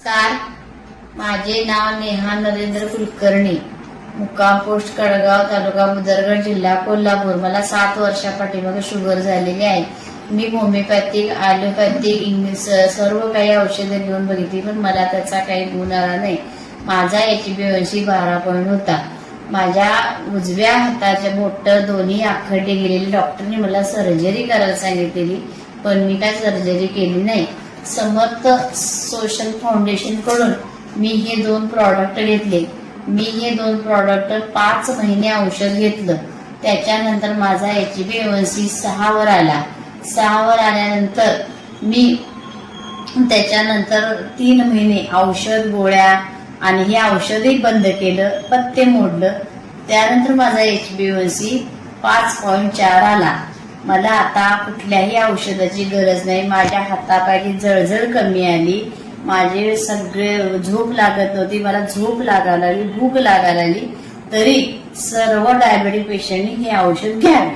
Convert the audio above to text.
नमस्कार, माझे नाव नेहा नरेंद्र कुलकर्णी, मुक्काम पोस्ट कडगाव, तालुका मुदरगड, जिल्हा कोल्हापूर. मला 7 वर्षापाठीमागे शुगर झालेली आहे. मी होमिओपॅथिक, ॲलोपॅथिक, इंग्लिश सर्व काही औषधं घेऊन बघितली, पण मला त्याचा काही गुण आला नाही. माझा HbA1c 12 पॉईंट होता. माझ्या उजव्या हाताच्या बोट दोन्ही आखडले गेलेले. डॉक्टरने मला सर्जरी करायला सांगितलेली, पण मी काय सर्जरी केली नाही. समर्थ सोशल फाउंडेशन कडून मी हे 2 प्रॉडक्ट घेतले. मी हे 2 प्रॉडक्ट 5 महिने औषध घेतलं. त्याच्यानंतर माझा HbA1c 6 वर आला. 6 वर आल्यानंतर मी त्याच्यानंतर 3 महिने औषध गोळ्या आणि हे औषधही बंद केलं, पथ्य मोडलं. त्यानंतर माझा HbA1c 5.4 आला. मला आता कुठल्याही औषधाची गरज नाही. माझ्या हातापायची जळजळ कमी आली. माझे सगळे झोप लागत नव्हती, मला झोप लागायला लागली, भूक लागायला लागली. तरी सर्व डायबेटिक पेशंटनी हे औषध घ्यावे.